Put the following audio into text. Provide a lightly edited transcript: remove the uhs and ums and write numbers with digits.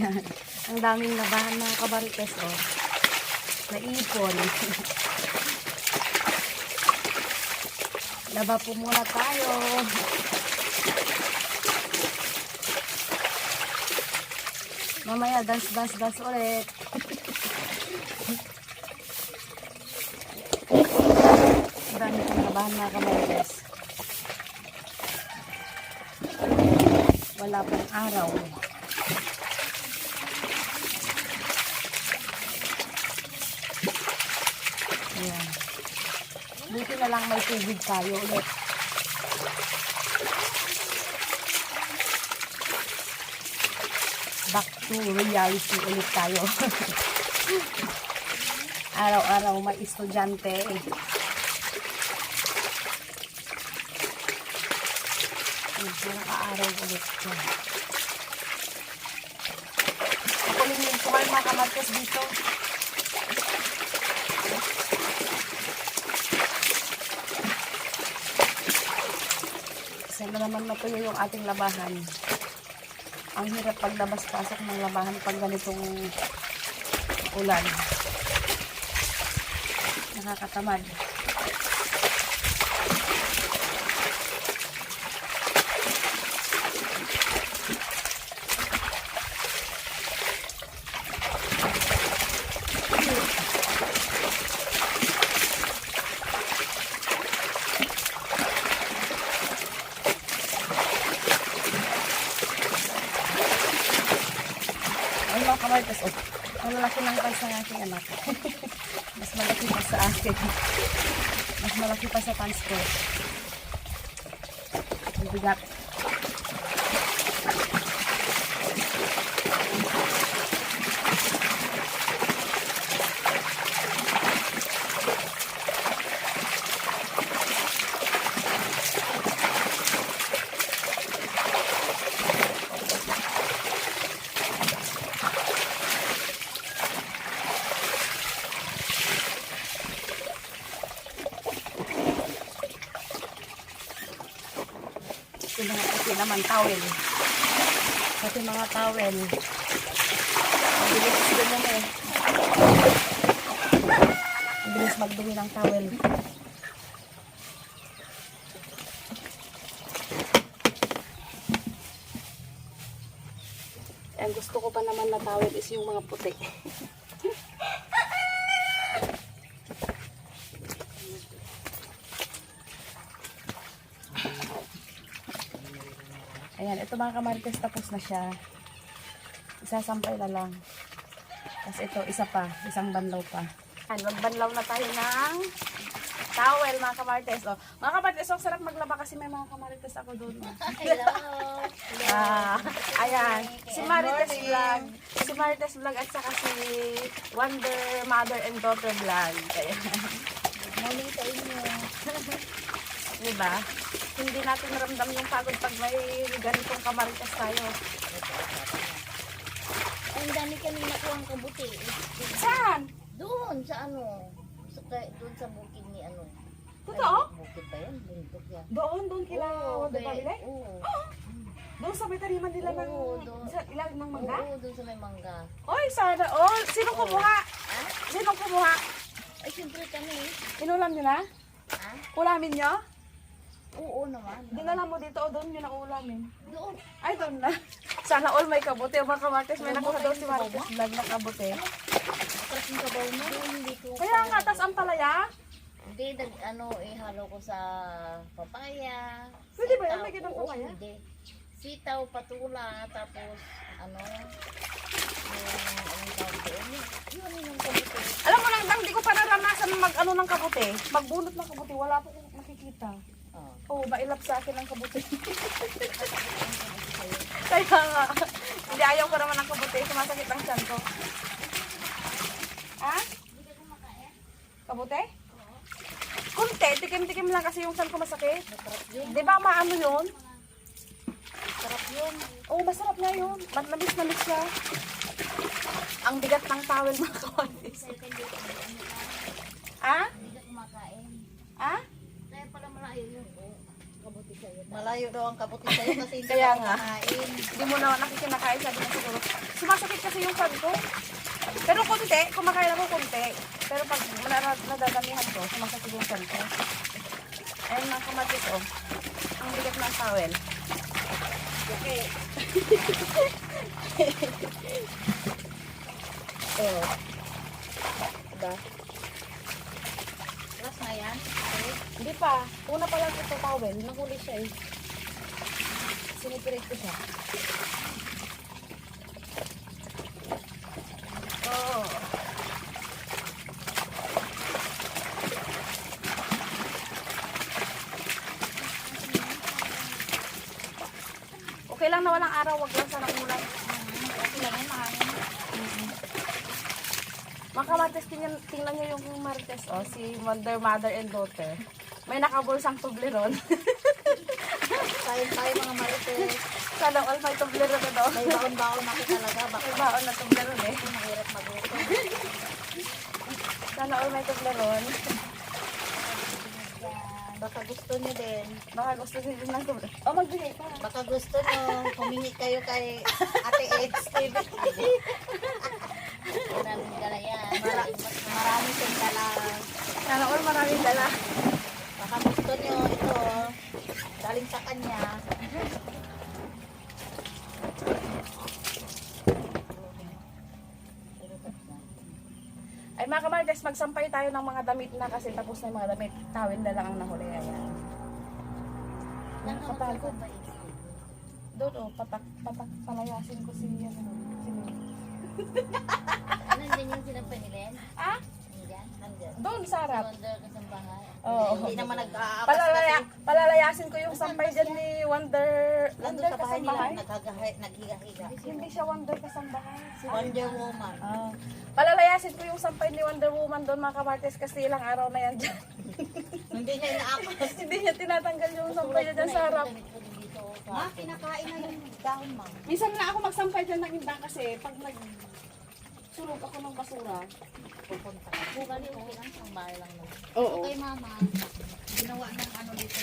Ayan. Ang daming labahan mga kabarites, oh. Naipon. Laba po muna tayo. Mamaya, dance ulit. Ang dami kong labahan mga kabarites. Wala pong araw. Ayan. Buti na lang may tubig tayo ulit. Back to reality ulit tayo. Araw-araw may estudyante. Nakaka-araw ulit ko. Nakulimig ko kayo mga kamartes dito. Isa na naman natuyo yung ating labahan. Ang hirap paglabas-pasok ng labahan pag ganitong ulan. Nakakatamad. Ay, mga kamartes, oh. Ang lalaki ng pants ng aking anak. Mas malaki pa sa akin. Mas malaki pa sa pants ko. Ang bigat. Kasi naman towel. Kasi mga towel. Mabilis din yan eh. Mabilis magdumi ng towel. Ang gusto ko pa naman na towel is yung mga puti. Ayan, ito mga kamarites, tapos na siya. Isasampay na lang. Tapos ito, isa pa, isang banlaw pa. Ayan, magbanlaw na tayo ng towel mga kamarites. Oh, mga kamarites, ang sarap maglaba kasi may mga kamarites ako doon. Oh. Hello. Ayan, si Marites Vlog. Si Marites Vlog at saka si Wonder Mother and Daughter Vlog. Kaya, Morning sa inyo. diba? Hindi natin naramdam yung pagod pag may ganitong kamarites tayo. Ay, ang dami kami nakuha ang kabuti. Saan? Doon sa ano. Doon sa bukid ni ano. Totoo? Ay, bukid ba yan? Bundok yan. Doon kila Wonder be- Family? Oo. Doon sa may tariman nila ng, Oo, doon. sa ilalim ng mangga? Oo, doon sa may mangga. Oy, sana all. Sino kumuha? Ha? Sino kumuha? Ay, siyempre kami. Inulam nyo na? Ha? Ulamin nyo? Oo naman. Dinala mo dito o doon nyo na ulamin? Doon. Ay, doon na. Sana all may kabuti. Mga kamartes, may nakuha daw si Martes vlog na kabuti. Tapos yung kabaw mo. Hindi ko. Kaya nga, tas ang palaya. Hindi, ihalo ko sa papaya. Pwede ba yun? sitaw. May ganang Oo, papaya? Hindi. Sitaw, patula, tapos ano, yung tawag doon. Yun yung kabuti. Alam mo lang, hindi ko pa naranasan mag-ano ng kabuti. Magbunot ng kabuti. Wala po akong nakikita. Oh. Oo, mailap sa akin ng kabuti. Kaya nga, hindi ayaw ko naman ng kabuti. Sumasakit ang tiyan ko. Ha? Kabuti? Kunti, tikim-tikim lang kasi yung tiyan ko masakit. Di ba maano yun? Sarap yun. Oo, masarap nga yun. Namis siya. Ang bigat ng towel mga kawalis. Ha? Hindi ka kumakain. Ha? Kaya pala malayo yun. Oh, kabuti sa'yo. Malayo daw ang kabuti sa'yo kasi hindi Kaya ka nga. kumakain. Hindi mo na nakikinakain, sabi na siguro. sumasakit kasi yung fan ko. Pero konti, kumakain ako konti. Pero pag nadadamihan ko, sumasakit yung fan ko. Ayun mga kamatis, oh. Ang bigat ng towel. Okay. Oh. Diba? Last na yan. Okay. Hindi pa. Una pa lang ito towel. Nahuli siya eh. Sinipirit ko siya. Oh. Okay lang na walang araw. Wag lang sana ulan. Okay lang yan, mahangin. Mga kamatis, tingnan nyo yung Marites, oh, si Mother and Daughter. May nakabulsang Toblerone. Tayo mga marites. Sana all may Toblerone na daw. May baon-baon ako talaga. Baka May baon na Toblerone eh. mahirap magluto. Sana all may Toblerone. Baka gusto nyo din. Baka gusto nyo ng Toblerone. Oh, magbigay pa. Baka gusto nyo, humingi kayo kay Ate Ed's TV. Maraming dala yan. Marami siyang dala. Sana all maraming dala. Baka gusto nyo ito. Galing sa kanya. Ay mga Kamarites, magsampay tayo ng mga damit na kasi tapos na yung mga damit. Tawin na lang ang nahuli. Ayan. Nakapagod. Doon oh, patak, palayasin ko si ano. Nandyan yung sinapanilin? Ah? Nandyan? Nandyan. Doon sa harap. Wonder ka sa bahay. Oo. Hindi naman nag-aapas kasi. Palalayasin ko yung sampay dyan ni Wonder Nandun sa bahay nila, Kasambahay. naghiga-higa. Hindi siya Wonder Kasambahay. Wonder Woman. Ah. Palalayasin ko yung sampay ni Wonder Woman doon mga Kamartes kasi ilang araw na yan dyan. Hindi niya inaapas. Hindi niya tinatanggal yung sampay niya dyan sa harap. Ma, kinakain na yung dahon, ma. Minsan na ako magsampay dyan ng indang kasi pag nagsulog ako ng basura. Pupunta ka. Bukali, okay lang. Ang bahay lang naman. Oo. Okay, mama. Ginawa ng ano dito.